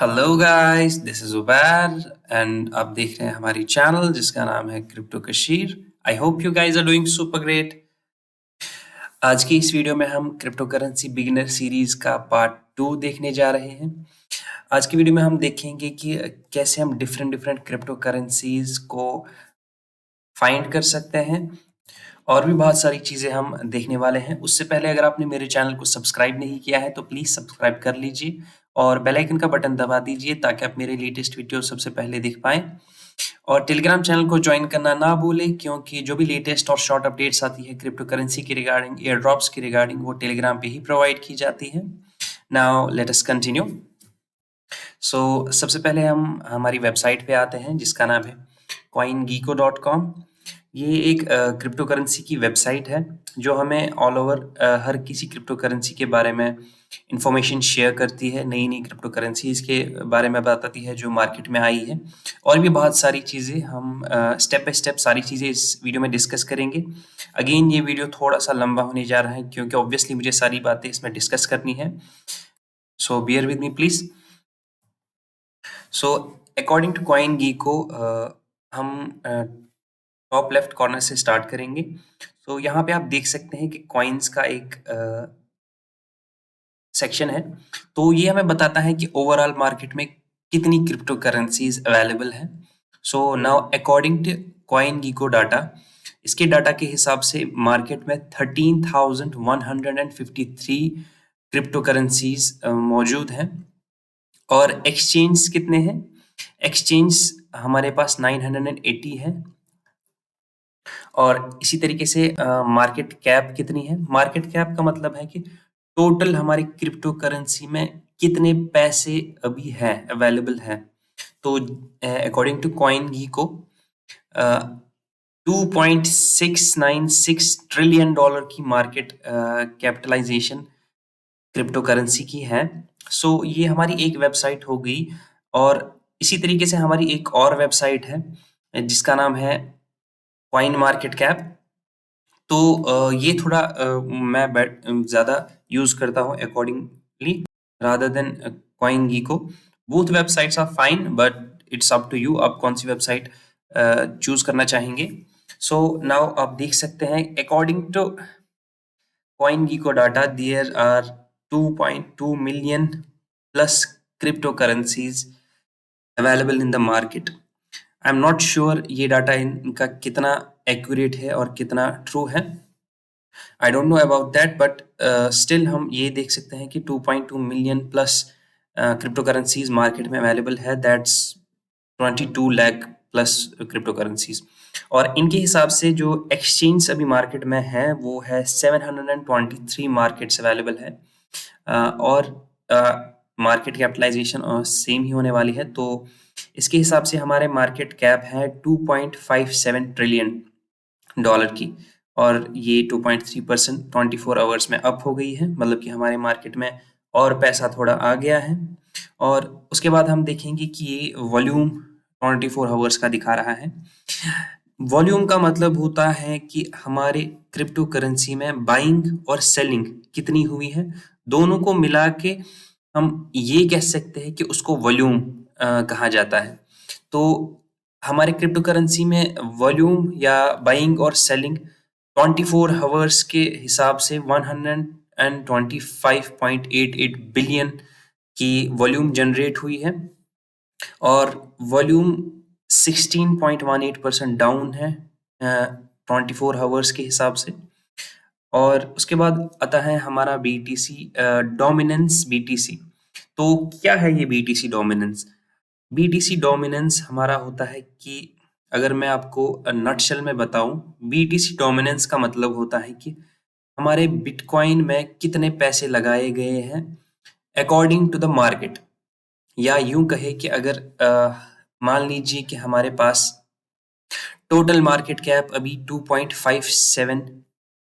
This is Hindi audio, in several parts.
Hello guys, this is Ubair and आप देख रहे हैं हमारी चैनल जिसका नाम है crypto Kashir. I hope you guys are doing super great. आज की इस वीडियो में हम क्रिप्टो करेंसी बिगिनर सीरीज का पार्ट 2 देखने जा रहे हैं। आज की वीडियो में हम देखेंगे कि कैसे हम डिफरेंट डिफरेंट क्रिप्टो करेंसीज को फाइंड कर सकते हैं और भी बहुत सारी चीज़ें हम देखने वाले हैं। उससे पहले अगर आपने मेरे चैनल को सब्सक्राइब नहीं किया है तो प्लीज़ सब्सक्राइब कर लीजिए और बेल आइकन का बटन दबा दीजिए ताकि आप मेरे लेटेस्ट वीडियो सबसे पहले देख पाएँ। और टेलीग्राम चैनल को ज्वाइन करना ना भूलें क्योंकि जो भी लेटेस्ट और शॉर्ट अपडेट्स आती है क्रिप्टो करेंसी के रिगार्डिंग, एयर ड्रॉप्स के रिगार्डिंग, वो टेलीग्राम पे ही प्रोवाइड की जाती है। Now let us continue. सबसे पहले हम हमारी वेबसाइट पे आते हैं जिसका नाम है coingecko.com। ये एक क्रिप्टो करेंसी की वेबसाइट है जो हमें ऑल ओवर हर किसी क्रिप्टो करेंसी के बारे में इंफॉर्मेशन शेयर करती है, नई नई क्रिप्टो करेंसीज के बारे में बताती है जो मार्केट में आई है और भी बहुत सारी चीज़ें हम स्टेप बाय स्टेप सारी चीज़ें इस वीडियो में डिस्कस करेंगे। अगेन ये वीडियो थोड़ा सा लंबा होने जा रहा है क्योंकि ऑब्वियसली मुझे सारी बातें इसमें डिस्कस करनी है, so bear with me please. So according to CoinGecko हम टॉप लेफ्ट कॉर्नर से स्टार्ट करेंगे। यहाँ पे आप देख सकते हैं कि कॉइन्स का एक सेक्शन है। तो ये हमें बताता है कि ओवरऑल मार्केट में कितनी क्रिप्टो करेंसीज अवेलेबल है। So now according to CoinGecko data, इसके डाटा के हिसाब से मार्केट में 13,153 क्रिप्टो करेंसीज मौजूद हैं और एक्सचेंज कितने हैं? एक्सचेंज हमारे पास 980 है। और इसी तरीके से मार्केट कैप कितनी है? मार्केट कैप का मतलब है कि टोटल हमारी क्रिप्टो करेंसी में कितने पैसे अभी है, अवेलेबल है। तो according to CoinGecko 2.696 trillion dollar की मार्केट कैपिटलाइजेशन क्रिप्टो करेंसी की है। ये हमारी एक वेबसाइट हो गई और इसी तरीके से हमारी एक और वेबसाइट है जिसका नाम है कॉइन मार्केट कैप। ये थोड़ा मैं ज़्यादा यूज़ करता हूँ accordingly rather than CoinGecko. Both websites are fine but it's up to you, आप कौन सी वेबसाइट चूज़ करना चाहेंगे। नाउ आप देख सकते हैं according to CoinGecko data, there are 2.2 million plus cryptocurrencies available in the market. I am not sure ये डाटा इनका कितना एक्यूरेट है और कितना ट्रू है। I don't know about that but still हम ये देख सकते हैं कि 2.2 million plus crypto currencies market में अवेलेबल है। That's 22 lakh plus crypto currencies. और इनके हिसाब से जो एक्सचेंज अभी मार्केट में है वो है 723 मार्केट्स अवेलेबल है और मार्केट कैपिटलाइजेशन सेम ही होने वाली है। तो इसके हिसाब से हमारे मार्केट कैप है 2.57 ट्रिलियन डॉलर की और ये 2.3% 24 आवर्स में अप हो गई है, मतलब कि हमारे मार्केट में और पैसा थोड़ा आ गया है। और उसके बाद हम देखेंगे कि ये वॉल्यूम 24 आवर्स का दिखा रहा है। वॉल्यूम का मतलब होता है कि हमारे क्रिप्टो करेंसी में बाइंग और सेलिंग कितनी हुई है, दोनों को मिला के हम ये कह सकते हैं कि उसको वॉल्यूम कहा जाता है। तो हमारे क्रिप्टो करेंसी में वॉल्यूम या बाइंग और सेलिंग 24 आवर्स के हिसाब से 125.88 बिलियन की वॉल्यूम जनरेट हुई है और वॉल्यूम 16.18% डाउन है 24 आवर्स के हिसाब से। और उसके बाद आता है हमारा BTC डोमिनेंस। BTC तो क्या है ये BTC डोमिनेंस? BTC डोमिनेंस हमारा होता है कि अगर मैं आपको नटशेल में बताऊं, BTC डोमिनेंस का मतलब होता है कि हमारे बिटकॉइन में कितने पैसे लगाए गए हैं अकॉर्डिंग टू द मार्केट। या यूं कहे कि अगर मान लीजिए कि हमारे पास टोटल मार्केट कैप अभी 2.57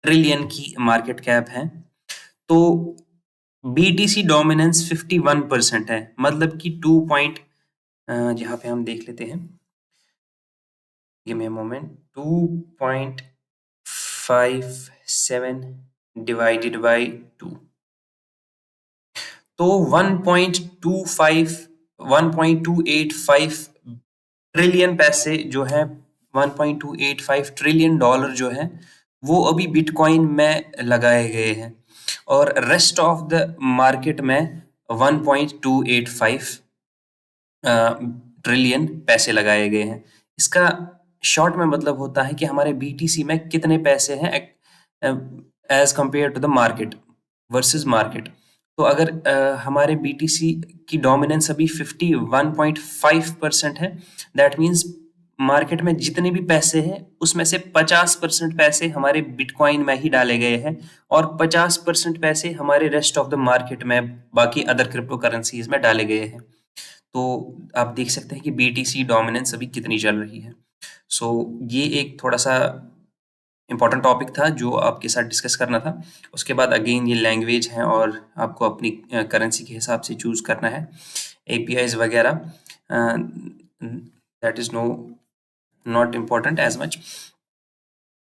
ट्रिलियन की मार्केट कैप है तो BTC डोमिनेंस 51% है, मतलब कि 2 पॉइंट यहाँ पे हम देख लेते हैं, give me a moment. 2.57 divided by 2 तो 1.25 1.285 ट्रिलियन पैसे जो है, 1.285 ट्रिलियन डॉलर जो है, वो अभी बिटकॉइन में लगाए गए हैं और रेस्ट ऑफ द मार्केट में 1.285 ट्रिलियन पैसे लगाए गए हैं। इसका शॉर्ट में मतलब होता है कि हमारे बीटीसी में कितने पैसे हैं as compare to the market versus market. तो अगर हमारे बीटीसी की डोमिनेंस अभी 51.5% है, दैट मीन्स मार्केट में जितने भी पैसे हैं उसमें से 50% पैसे हमारे बिटकॉइन में ही डाले गए हैं और 50% पैसे हमारे रेस्ट ऑफ द मार्केट में बाकी अदर क्रिप्टो करेंसीज में डाले गए हैं। तो आप देख सकते हैं कि बीटीसी डोमिनेंस अभी कितनी चल रही है। सो ये एक थोड़ा-सा इम्पोर्टेंट टॉपिक था जो आपके साथ डिस्कस करना था। उसके बाद अगेन ये लैंग्वेज है और आपको अपनी करेंसी के हिसाब से चूज़ करना है। एपीआईज़ वगैरह that is not important as much.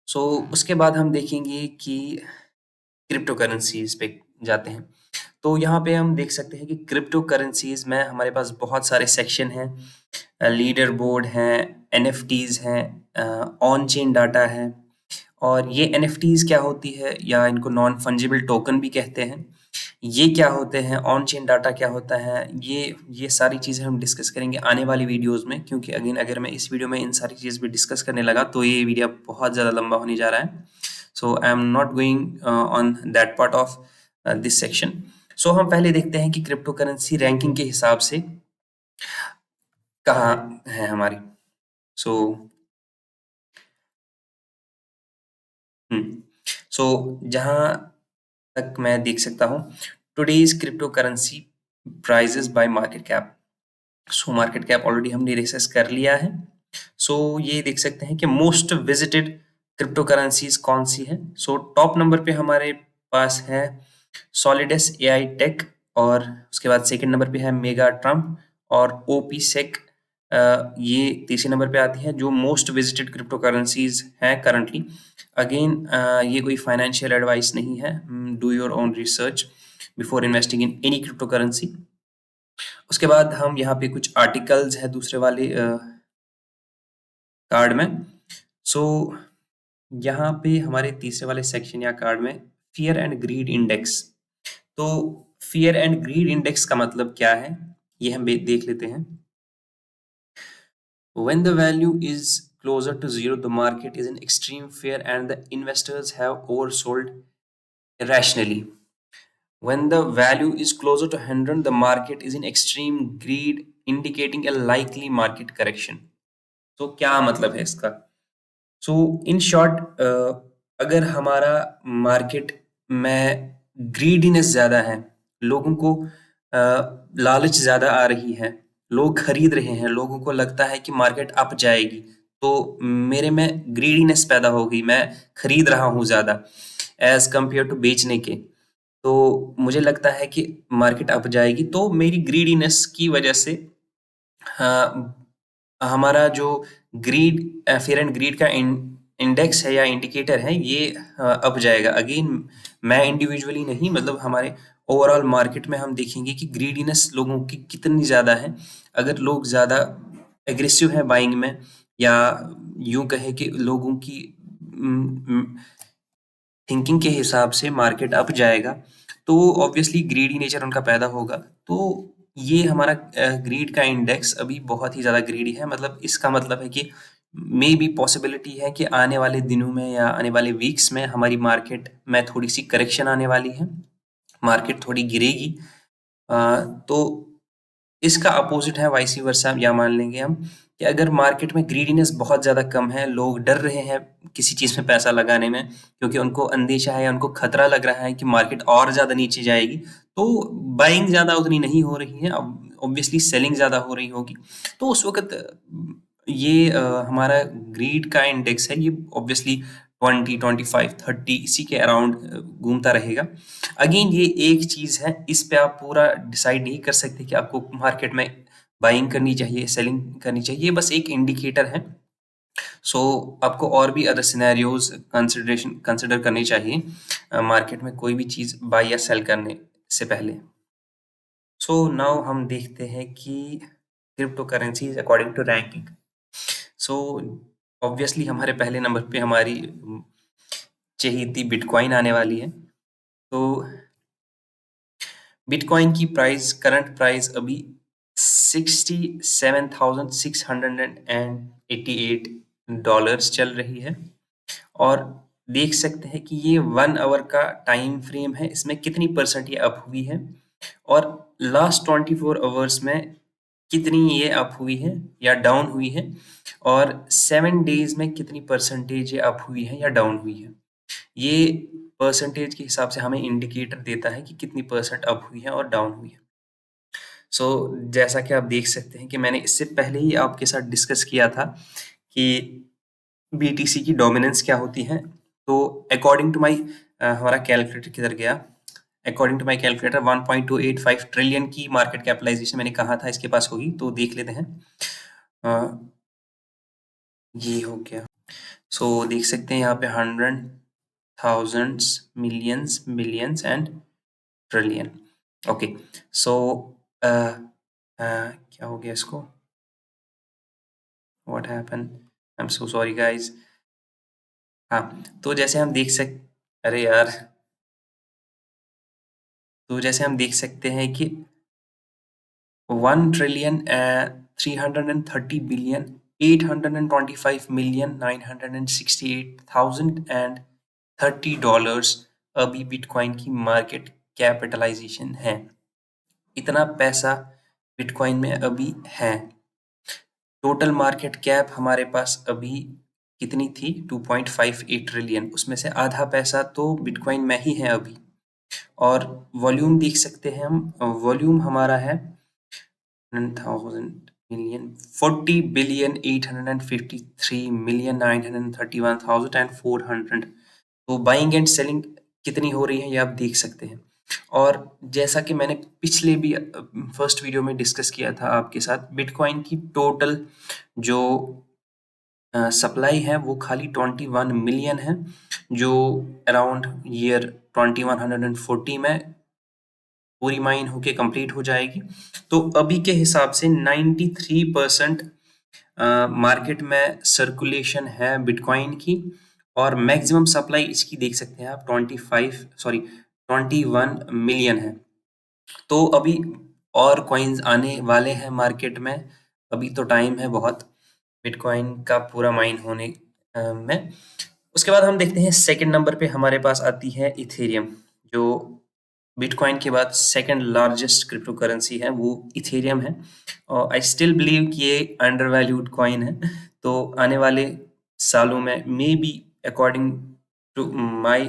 So उसके बाद हम देखेंगे कि क्रिप्टो करेंसीज़ पे जाते हैं। तो यहाँ पे हम देख सकते हैं कि क्रिप्टो करेंसीज़ में हमारे पास बहुत सारे सेक्शन हैं। लीडर बोर्ड हैं, एनएफटीज़ हैं, ऑन चेन डाटा है और ये एनएफटीज़ क्या होती है या इनको नॉन फंजिबल टोकन भी कहते हैं। ये क्या होते हैं, ऑन चेन डाटा क्या होता है, ये सारी चीज़ें हम डिस्कस करेंगे आने वाली वीडियोज़ में, क्योंकि अगेन अगर मैं इस वीडियो में इन सारी चीज़ पे डिस्कस करने लगा तो ये वीडियो बहुत ज़्यादा लंबा होने जा रहा है। So I am not going on that part of this section. So हम पहले देखते हैं कि क्रिप्टो करेंसी रैंकिंग के हिसाब से कहाँ है हमारी। सो सो जहाँ तक मैं देख सकता हूँ, today's crypto currency prices by market cap. So market cap already हमने डिस्कस कर लिया है। सो ये देख सकते हैं कि मोस्ट विजिटेड क्रिप्टो करेंसीज कौन सी है। सो टॉप नंबर पे हमारे पास है सॉलिडस एआई टेक और उसके बाद सेकंड नंबर पे है मेगा ट्रम्प और ओपी सेक, ये तीसरे नंबर पे आती है जो मोस्ट विजिटेड क्रिप्टो करेंसीज हैं करंटली। अगेन ये कोई फाइनेंशियल एडवाइस नहीं है, do your own research before investing in any crypto currency. उसके बाद हम यहाँ पे कुछ आर्टिकल्स है दूसरे वाले कार्ड में। सो यहाँ पे हमारे तीसरे वाले सेक्शन या कार्ड में फियर एंड ग्रीड इंडेक्स। तो फियर एंड ग्रीड इंडेक्स का मतलब क्या है ये हम देख लेते हैं। When the value is closer to zero, the market is in extreme fear and the investors have oversold irrationally. When the value is closer to 100, the market is in extreme greed, indicating a likely market correction. तो क्या मतलब है इसका? सो इन शॉर्ट अगर हमारा मार्केट में ग्रीडीनेस ज़्यादा है, लोगों को लालच ज़्यादा आ रही है, लोग खरीद रहे हैं, लोगों को लगता है कि मार्केट अप जाएगी, तो मेरे में ग्रीडीनेस पैदा हो गई, मैं खरीद रहा हूँ ज़्यादा एज कंपेयर टू बेचने के। तो मुझे लगता है कि मार्केट अप जाएगी, तो मेरी ग्रीडीनेस की वजह से हमारा जो ग्रीड फियर एंड ग्रीड का इंडेक्स है या इंडिकेटर है ये अप जाएगा। अगेन मैं इंडिविजुअली नहीं, मतलब हमारे ओवरऑल मार्केट में हम देखेंगे कि ग्रीडीनेस लोगों की कितनी ज़्यादा है। अगर लोग ज़्यादा एग्रेसिव हैं बाइंग में, या यूं कहे कि लोगों की थिंकिंग के हिसाब से मार्केट अप जाएगा, तो ऑब्वियसली ग्रीडी नेचर उनका पैदा होगा। तो ये हमारा ग्रीड का इंडेक्स अभी बहुत ही ज़्यादा ग्रीडी है। मतलब इसका मतलब है कि मे बी पॉसिबिलिटी है कि आने वाले दिनों में या आने वाले वीक्स में हमारी मार्केट में थोड़ी सी करेक्शन आने वाली है, मार्केट थोड़ी गिरेगी। तो इसका अपोजिट है वाइस वर्सा, या मान लेंगे हम कि अगर मार्केट में ग्रीडीनेस बहुत ज़्यादा कम है, लोग डर रहे हैं किसी चीज़ में पैसा लगाने में क्योंकि उनको अंदेशा है, उनको खतरा लग रहा है कि मार्केट और ज़्यादा नीचे जाएगी, तो बाइंग ज़्यादा उतनी नहीं हो रही है, अब ऑब्वियसली सेलिंग ज़्यादा हो रही होगी। तो उस वक्त ये हमारा ग्रीड का इंडेक्स है, ये ऑब्वियसली 20, 25, 30 इसी के अराउंड घूमता रहेगा। अगेन ये एक चीज़ है, इस पे आप पूरा डिसाइड नहीं कर सकते कि आपको मार्केट में बाइंग करनी चाहिए, सेलिंग करनी चाहिए, बस एक इंडिकेटर है। सो आपको और भी अदर सिनेरियोज कंसिडर करनी चाहिए मार्केट में कोई भी चीज़ बाय या सेल करने से पहले। सो नाउ हम देखते हैं कि crypto currencies according to ranking. So obviously हमारे पहले नंबर पे हमारी चहेती बिटकॉइन आने वाली है। तो बिटकॉइन की प्राइस, करंट प्राइस अभी $67,688 चल रही है। और देख सकते हैं कि ये 1 आवर का टाइम फ्रेम है, इसमें कितनी परसेंट ये अप हुई है और लास्ट 24 आवर्स में कितनी ये अप हुई है या डाउन हुई है, और 7 डेज में कितनी परसेंटेज ये अप हुई है या डाउन हुई है। ये परसेंटेज के हिसाब से हमें इंडिकेटर देता है कि कितनी परसेंट अप हुई है और डाउन हुई है। सो जैसा कि आप देख सकते हैं कि मैंने इससे पहले ही आपके साथ डिस्कस किया था कि बीटीसी की डोमिनेंस क्या होती है। तो अकॉर्डिंग टू माई, हमारा कैलकुलेटर किधर गया, according to my calculator 1.285 trillion की मार्केट कैपिटलाइजेशन मैंने कहा था इसके पास होगी। तो देख लेते हैं, ये हो गया। सो देख सकते हैं यहाँ पे 100, thousands, millions, billions and trillion. Okay, so क्या हो गया इसको, what happen, I am so sorry guys. हाँ, तो जैसे हम देख सक अरे यार, तो जैसे हम देख सकते हैं कि 1,330,825,968,030 अभी बिटकॉइन की मार्केट कैपिटलाइजेशन है। इतना पैसा बिटकॉइन में अभी है। टोटल मार्केट कैप हमारे पास अभी कितनी थी, 2.58 ट्रिलियन, उसमें से आधा पैसा तो बिटकॉइन में ही है अभी। और वॉल्यूम देख सकते हैं हम, वॉल्यूम हमारा है 1000 मिलियन 40,853,931,400। तो बाइंग एंड सेलिंग कितनी हो रही है ये आप देख सकते हैं। और जैसा कि मैंने पिछले भी फर्स्ट वीडियो में डिस्कस किया था आपके साथ, बिटकॉइन की टोटल जो सप्लाई है वो खाली 21 मिलियन है, जो अराउंड ईयर 2140 में पूरी माइन होके कंप्लीट हो जाएगी। तो अभी के हिसाब से 93% मार्केट में सर्कुलेशन है बिटकॉइन की, और मैक्सिमम सप्लाई इसकी देख सकते हैं आप 21 मिलियन है। तो अभी और कॉइन्स आने वाले हैं मार्केट में, अभी तो टाइम है बहुत बिटकॉइन का पूरा माइन होने में। उसके बाद हम देखते हैं सेकंड नंबर पे हमारे पास आती है इथेरियम, जो बिटकॉइन के बाद सेकंड लार्जेस्ट क्रिप्टो करेंसी है, वो इथेरियम है। और आई स्टिल बिलीव कि ये अंडर वैल्यूड कॉइन है। तो आने वाले सालों में maybe, according to my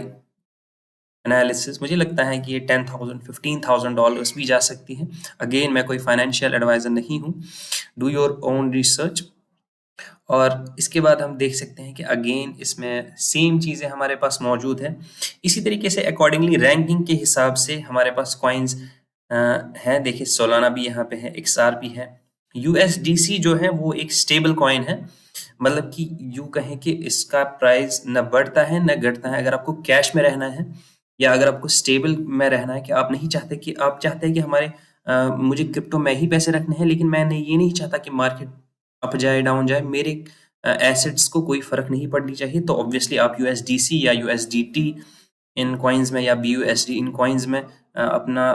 analysis, मुझे लगता है कि ये 10,000 $15,000 भी जा सकती है। अगेन मैं कोई फाइनेंशियल एडवाइजर नहीं हूँ, डू योर ओन रिसर्च। और इसके बाद हम देख सकते हैं कि अगेन इसमें सेम चीज़ें हमारे पास मौजूद है। इसी तरीके से अकॉर्डिंगली रैंकिंग के हिसाब से हमारे पास कॉइन्स हैं। देखिए सोलाना भी यहाँ पे है, XRP है, USDC जो है वो एक स्टेबल कॉइन है, मतलब कि यूँ कहें कि इसका प्राइस न बढ़ता है न घटता है। अगर आपको कैश में रहना है या अगर आपको स्टेबल में रहना है, कि आप नहीं चाहते कि आप चाहते हैं कि हमारे मुझे क्रिप्टो में ही पैसे रखने हैं, लेकिन मैंने ये नहीं चाहता कि मार्केट अप जाए डाउन जाए, मेरे एसेट्स को कोई फर्क नहीं पड़नी चाहिए, तो ऑब्वियसली आप USDC या USDT इन कॉइन्स में या BUSD इन कॉइन्स में अपना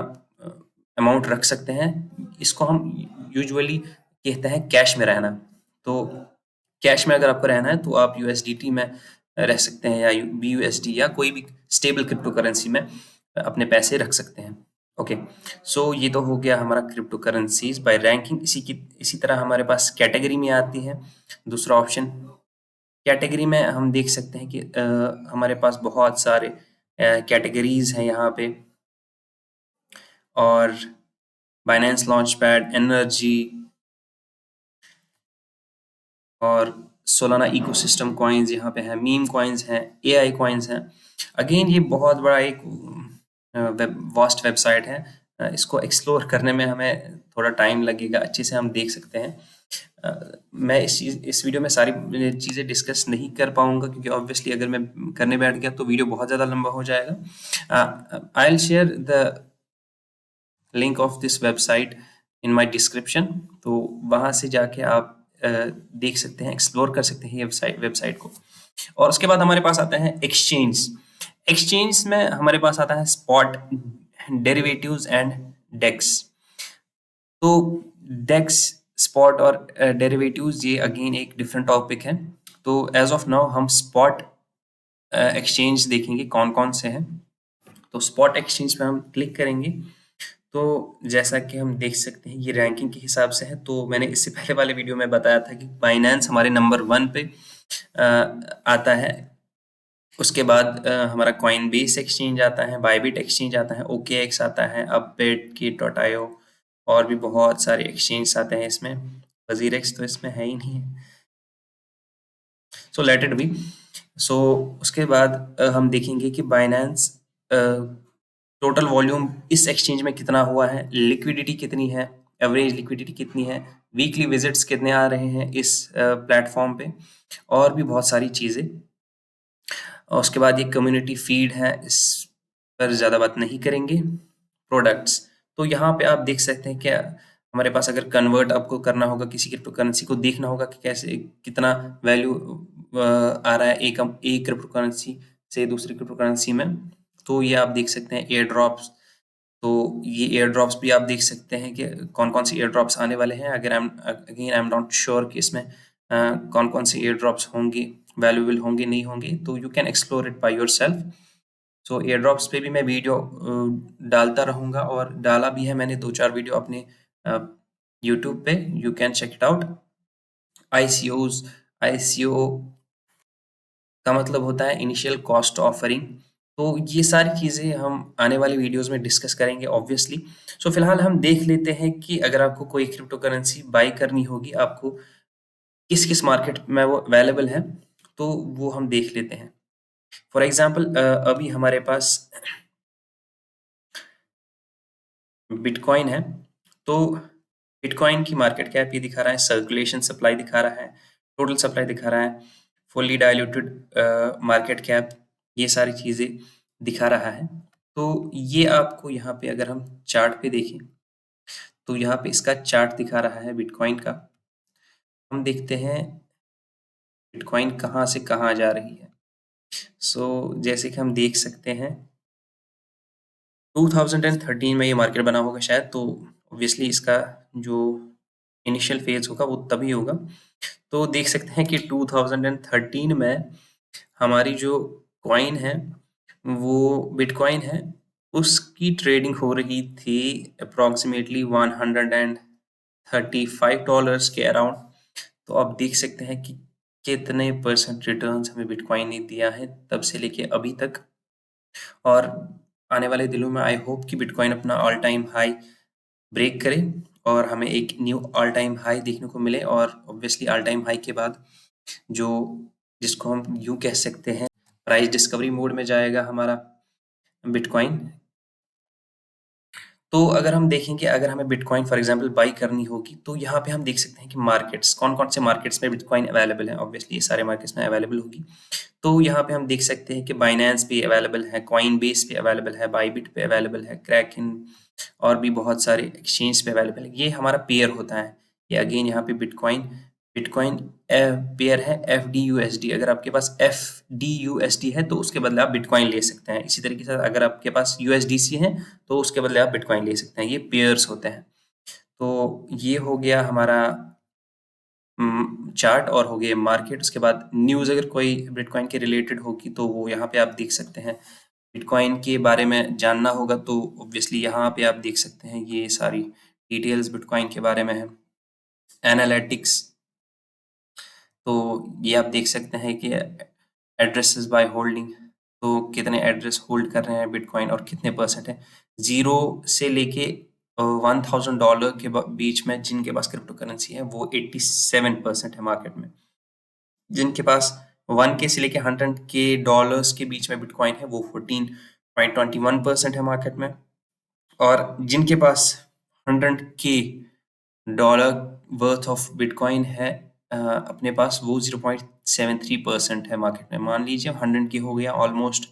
अमाउंट रख सकते हैं। इसको हम यूजुअली कहते हैं कैश में रहना। तो कैश में अगर आपको रहना है तो आप USDT में रह सकते हैं या BUSD या कोई भी स्टेबल क्रिप्टो करेंसी में अपने पैसे रख सकते हैं। ओके, सो ये तो हो गया हमारा क्रिप्टो करेंसीज बाय रैंकिंग। इसी तरह हमारे पास कैटेगरी में आती है दूसरा ऑप्शन। कैटेगरी में हम देख सकते हैं कि हमारे पास बहुत सारे कैटेगरीज हैं यहाँ पे, और बाइनेंस लॉन्चपैड, एनर्जी और सोलाना इकोसिस्टम कॉइन्स यहाँ पे हैं, मीम कॉइन्स हैं, AI कॉइन्स हैं। अगेन ये बहुत बड़ा एक वास्ट वेबसाइट है, इसको एक्सप्लोर करने में हमें थोड़ा टाइम लगेगा, अच्छे से हम देख सकते हैं। मैं इस वीडियो में सारी चीज़ें डिस्कस नहीं कर पाऊंगा, क्योंकि ऑब्वियसली अगर मैं करने बैठ गया तो वीडियो बहुत ज़्यादा लंबा हो जाएगा। I will share the link of this website in my description. तो वहाँ से जाके आप देख सकते हैं, एक्सप्लोर कर सकते हैं ये वेबसाइट को। और उसके बाद हमारे पास आता है एक्सचेंज। एक्सचेंज में हमारे पास आता है स्पॉट, डेरिवेटिव्स एंड डेक्स। तो डेक्स, स्पॉट और डेरिवेटिव्स ये अगेन एक डिफरेंट टॉपिक है। तो एज ऑफ नाउ हम स्पॉट एक्सचेंज देखेंगे कौन कौन से हैं। तो स्पॉट एक्सचेंज पे हम क्लिक करेंगे। तो जैसा कि हम देख सकते हैं ये रैंकिंग के हिसाब से है। तो मैंने इससे पहले वाले वीडियो में बताया था कि बाइनेंस हमारे नंबर 1 पे आता है। उसके बाद हमारा कॉइन बेस एक्सचेंज आता है, बायबिट एक्सचेंज आता है, OKX आता है, अपबेट, Gate.io और भी बहुत सारे एक्सचेंज आते हैं इसमें। WazirX तो इसमें है ही नहीं है, सो लेट इट बी। सो उसके बाद हम देखेंगे कि बाइनेंस टोटल वॉल्यूम इस एक्सचेंज में कितना हुआ है, लिक्विडिटी कितनी है, एवरेज लिक्विडिटी कितनी है, वीकली विजिट्स कितने आ रहे हैं इस प्लेटफॉर्म पे, और भी बहुत सारी चीज़ें। और उसके बाद ये कम्युनिटी फीड है, इस पर ज़्यादा बात नहीं करेंगे। प्रोडक्ट्स, तो यहाँ पे आप देख सकते हैं कि हमारे पास अगर कन्वर्ट आपको करना होगा, किसी क्रिप्टो करेंसी को देखना होगा कि कैसे कितना वैल्यू आ रहा है एक क्रिप्टो करेंसी से दूसरी क्रिप्टो करेंसी में, तो ये आप देख सकते हैं। एयर ड्रॉप्स, तो ये एयर ड्रॉप्स भी आप देख सकते हैं कि कौन कौन से एयर ड्रॉप्स आने वाले हैं। अगर आई एम नॉट श्योर कि इसमें कौन कौन से एयर ड्रॉप्स होंगे, वैल्यूएबल होंगे नहीं होंगे, तो you can explore it by yourself. So air drops पे भी मैं वीडियो डालता रहूँगा, और डाला भी है मैंने 2-4 वीडियो अपने यूट्यूब पे, you can check it out. ICO का मतलब होता है इनिशियल कॉस्ट ऑफरिंग। तो ये सारी चीज़ें हम आने वाली वीडियोस में डिस्कस करेंगे ऑब्वियसली। सो फिलहाल हम देख लेते हैं कि अगर आपको कोई क्रिप्टो करेंसी बाई करनी होगी, आपको किस किस मार्केट में वो अवेलेबल है, तो वो हम देख लेते हैं। फॉर एग्जाम्पल अभी हमारे पास बिटकॉइन है। तो बिटकॉइन की मार्केट कैप ये दिखा रहा है, सर्कुलेशन सप्लाई दिखा रहा है, टोटल सप्लाई दिखा रहा है, फुल्ली डाइल्यूटेड मार्केट कैप, ये सारी चीज़ें दिखा रहा है। तो ये आपको यहाँ पे अगर हम चार्ट पे देखें, तो यहाँ पे इसका चार्ट दिखा रहा है बिटकॉइन का। हम देखते हैं बिटकॉइन कहाँ से कहाँ जा रही है। सो जैसे कि हम देख सकते हैं 2013 में ये मार्केट बना होगा शायद, तो ऑब्वियसली इसका जो इनिशियल फेज होगा वो तभी होगा। तो देख सकते हैं कि 2013 में हमारी जो कॉइन है, वो बिटकॉइन है, उसकी ट्रेडिंग हो रही थी अप्रॉक्सीमेटली $135 के अराउंड। तो आप देख सकते हैं कि कितने परसेंट रिटर्न्स हमें बिटकॉइन ने दिया है तब से लेके अभी तक। और आने वाले दिनों में आई होप कि बिटकॉइन अपना ऑल टाइम हाई ब्रेक करे और हमें एक न्यू ऑल टाइम हाई देखने को मिले। और ऑब्वियसली ऑल टाइम हाई के बाद जो, जिसको हम यूं कह सकते हैं, प्राइस डिस्कवरी मोड में जाएगा हमारा बिटकॉइन। तो अगर हम देखेंगे, अगर हमें बिटकॉइन फॉर एग्जांपल बाई करनी होगी, तो यहाँ पे हम देख सकते हैं कि मार्केट्स कौन कौन से मार्केट्स में बिटकॉइन अवेलेबल है। ऑब्वियसली ये सारे मार्केट्स में अवेलेबल होगी। तो यहाँ पे हम देख सकते हैं कि बाइनेंस पे अवेलेबल है, कॉइन बेस पे अवेलेबल है, बाईबिट पे अवेलेबल है, क्रैकन और भी बहुत सारे एक्सचेंज पे अवेलेबल है। ये हमारा पेयर होता है। ये अगेन यहाँ पे बिटकॉइन बिटकॉइन पेयर है FDUSD। अगर आपके पास FDUSD है तो उसके बदले आप बिटकॉइन ले सकते हैं। इसी तरीके से अगर आपके पास USDC है तो उसके बदले आप बिटकॉइन ले सकते हैं। ये पेयर्स होते हैं। तो ये हो गया हमारा चार्ट और हो गए मार्केट। उसके बाद न्यूज़ अगर कोई बिटकॉइन के रिलेटेड होगी तो वो यहाँ पे आप देख सकते हैं। बिटकॉइन के बारे में जानना होगा तो ऑब्वियसली यहाँ पे आप देख सकते हैं, ये सारी डिटेल्स बिटकॉइन के बारे में है। एनालिटिक्स, तो ये आप देख सकते हैं कि एड्रेसेस बाय होल्डिंग, तो कितने एड्रेस होल्ड कर रहे हैं बिटकॉइन और कितने परसेंट है। 0 से लेके $1000 के बीच में जिनके पास क्रिप्टो करेंसी है वो 87% है मार्केट में। जिनके पास 1K से लेके 100K डॉलर्स के बीच में बिटकॉइन है वो 14.21% है मार्केट में। और जिनके पास 100K dollar worth of bitcoin है अपने पास, वो 0.73% है मार्केट में। मान लीजिए 100K हो गया, ऑलमोस्ट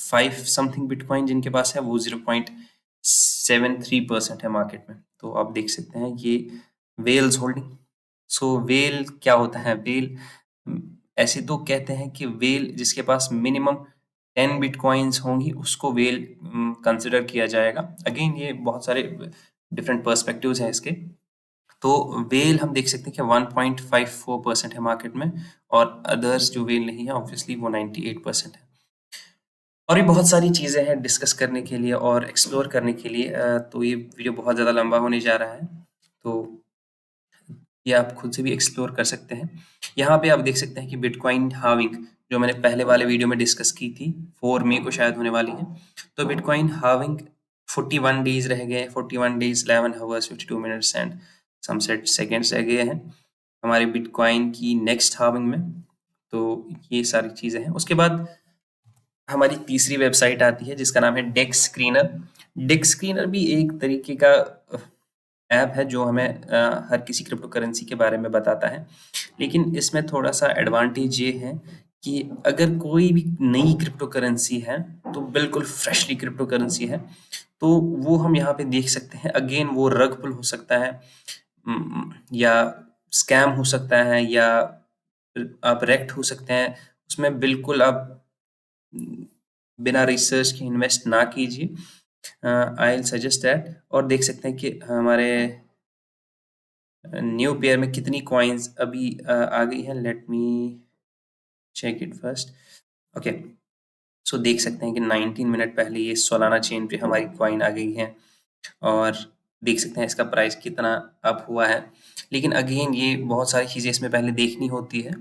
0.5 समथिंग बिटकॉइन जिनके पास है वो 0.73% है मार्केट में। तो आप देख सकते हैं ये वेल्स होल्डिंग। सो वेल क्या होता है? वेल ऐसे तो कहते हैं कि वेल जिसके पास मिनिमम 10 बिटकॉइंस होंगी उसको वेल कंसिडर किया जाएगा। अगेन ये बहुत सारे डिफरेंट पर्सपेक्टिव्स हैं इसके। तो वेल हम देख सकते हैं कि 1.54% है मार्केट में, और अदर्स जो वेल नहीं है ऑब्वियसली वो 98% है। और भी बहुत सारी चीज़ें हैं डिस्कस करने के लिए और एक्सप्लोर करने के लिए, तो ये वीडियो बहुत ज़्यादा लंबा होने जा रहा है, तो ये आप खुद से भी एक्सप्लोर कर सकते हैं। यहाँ पे आप देख सकते हैं कि बिटकॉइन हार्विंग जो मैंने पहले वाले वीडियो में डिस्कस की थी 4 मई को शायद होने वाली है। तो बिटकॉइन हार्विंग 41 डेज रह गए, 41 days 11 hours 52 minutes and some seconds रह गए हैं हमारे बिटकॉइन की नेक्स्ट हार्विंग में। तो ये सारी चीज़ें हैं। उसके बाद हमारी तीसरी वेबसाइट आती है जिसका नाम है डेक्स स्क्रीनर। डेक्स स्क्रीनर भी एक तरीके का ऐप है जो हमें हर किसी क्रिप्टो करेंसी के बारे में बताता है, लेकिन इसमें थोड़ा सा एडवांटेज ये है कि अगर कोई भी नई क्रिप्टो करेंसी है तो बिल्कुल फ्रेशली क्रिप्टो करेंसी है तो वो हम यहाँ पे देख सकते हैं। अगेन वो रग पुल हो सकता है, या स्कैम हो सकता है, या आप रेक्ट हो सकते हैं। उसमें बिल्कुल आप बिना रिसर्च के इन्वेस्ट ना कीजिए। I will suggest that. और देख सकते हैं कि हमारे न्यू पेयर में कितनी कॉइन्स अभी आ गई है। Let me check it first. Okay, so देख सकते हैं कि 19 मिनट पहले ये सोलाना चेन पे हमारी कॉइन आ गई है, और देख सकते हैं इसका प्राइस कितना अप हुआ है। लेकिन अगेन ये बहुत सारी चीज़ें इसमें पहले देखनी होती है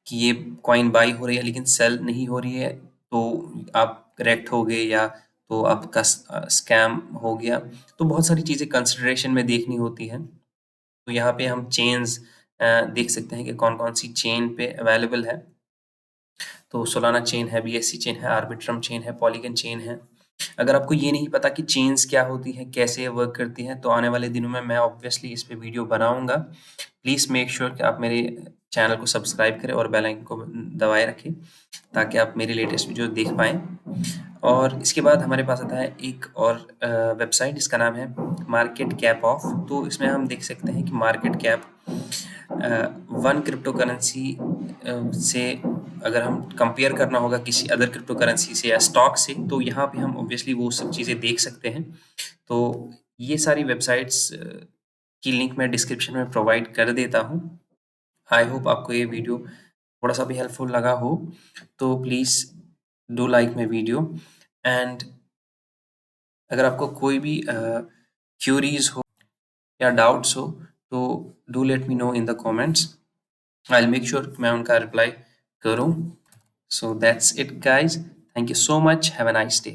कि ये कॉइन बाई हो रही है लेकिन सेल नहीं हो रही है, तो आप करेक्ट हो गए या तो आपका स्कैम हो गया। तो बहुत सारी चीज़ें कंसिडरेशन में देखनी होती है। तो यहाँ पे हम चेन्स देख सकते हैं कि कौन-कौन सी चेन पे अवेलेबल है। तो सोलाना चेन है, बीएससी चेन है, आर्बिट्रम चेन है, पॉलीगन चेन है। अगर आपको ये नहीं पता कि चेन्स क्या होती हैं, कैसे वर्क करती हैं, तो आने वाले दिनों में मैं ऑब्वियसली इस पे वीडियो बनाऊँगा। प्लीज़ मेक श्योर कि आप मेरे चैनल को सब्सक्राइब करें और बेल आइकन को दबाए रखें ताकि आप मेरे लेटेस्ट वीडियो देख पाएँ। और इसके बाद हमारे पास आता है एक और वेबसाइट जिसका नाम है मार्केट कैप ऑफ। तो इसमें हम देख सकते हैं कि market cap one crypto currency से अगर हम कंपेयर करना होगा किसी अदर क्रिप्टो करेंसी से या स्टॉक से, तो यहाँ पे हम ऑब्वियसली वो सब चीज़ें देख सकते हैं। तो ये सारी वेबसाइट्स की लिंक मैं डिस्क्रिप्शन में प्रोवाइड कर देता हूँ। आई होप आपको ये वीडियो थोड़ा सा भी हेल्पफुल लगा हो। तो please do like my video, and अगर आपको कोई भी क्यूरीज हो या डाउट्स हो तो do let me know in the comments. I will make sure मैं उनका रिप्लाई करूँ। So that's it guys, thank you so much, have a nice day.